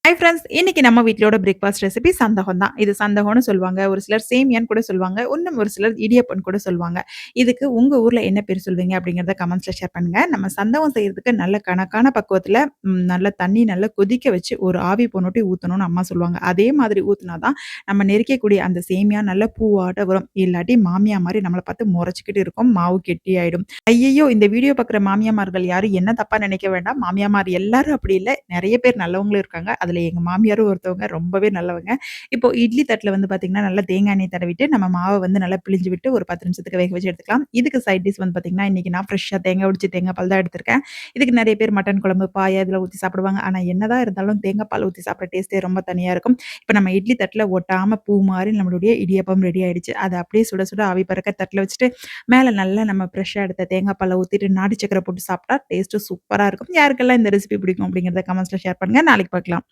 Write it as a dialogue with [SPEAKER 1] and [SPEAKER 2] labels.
[SPEAKER 1] Hi friends. இன்னைக்கு நம்ம வீட்லயோட breakfast recipe சந்தகம் தான். இது சந்தகம்னு சொல்லுவாங்க. ஒரு சிலர் சேமியான்னு கூட சொல்லுவாங்க. இன்னும் ஒரு சிலர் இடியப்பம்ன்னு கூட சொல்லுவாங்க. இதுக்கு உங்க ஊர்ல என்ன பேர் சொல்வீங்க அப்படிங்கிறத கமெண்ட்ஸ்ல ஷேர் பண்ணுங்க. நம்ம சந்தகம் செய்றதுக்கு நல்ல கணக்கான பக்குவத்துல நல்ல தண்ணி நல்லா கொதிக்க வச்சு ஒரு ஆவி போனோட்டி ஊத்தணும்னு அம்மா சொல்லுவாங்க. அதே மாதிரி ஊத்துனா தான் நம்ம நெருக்கக்கூடிய அந்த சேமியா நல்ல பூவாட்ட வரும். இல்லாட்டி மாமியா மாரி நம்மள பார்த்து மொறச்சுக்கிட்டு இருக்கும். மாவு கெட்டியாயிடும். ஐயய்யோ! இந்த வீடியோ பார்க்குற மாமியாமார்கள் யாரும் என்ன தப்பா நினைக்க வேண்டாம். மாமியாமார் எல்லாரும் அப்படி இல்ல. நெறைய பேர் நல்லவங்களும் இருக்காங்க. அதுல எங்க மாமியாரும் ஒருத்தவங்க ரொம்பவே நல்லவங்க. இப்போ இட்லி தட்டுல வந்து பார்த்தீங்கன்னா, நல்லா தேங்காய் எண்ணெய் தடவிட்டு நம்ம மாவ வந்து நல்லா பிழிஞ்சு விட்டு ஒரு 10 நிமிஷத்துக்கு வேக வச்சு எடுத்துக்கலாம். இதுக்கு சைட் டிஷ் வந்து பார்த்தீங்கன்னா, இன்னைக்கு நான் ஃப்ரெஷ்ஷா தேங்காய் உடைச்சு தேங்காய் பால் தான் எடுத்திருக்கேன். இதுக்கு நெறைய பேர் மட்டன் குழம்பு, பாயா இதில ஊத்தி சாப்பிடுவாங்க. ஆனா என்னதான் இருந்தாலும் தேங்காய் பால் ஊத்தி சாப்பிடுற டேஸ்ட்டே ரொம்ப தனியா இருக்கும். இப்ப நம்ம இட்லி தட்டுல ஒட்டாம பூ மாரி நம்மளுடைய இடியப்பம் ரெடி ஆயிடுச்சு. அத அப்படியே சுட சுட ஆவி பறக்க தட்டுல வச்சுட்டு, மேல நல்லா நம்ம ஃப்ரெஷ்ஷா எடுத்த தேங்காய் பால ஊத்திட்டு நாட்டு சர்க்கரை போட்டு சாப்பிட்டா டேஸ்ட்டு சூப்பரா இருக்கும். யாருக்கெல்லாம் இந்த ரெசிபி பிடிக்கும் அப்படிங்கிறத கமெண்ட்ஸ்ல ஷேர் பண்ணுங்க. நாளைக்கு பார்க்கலாம்.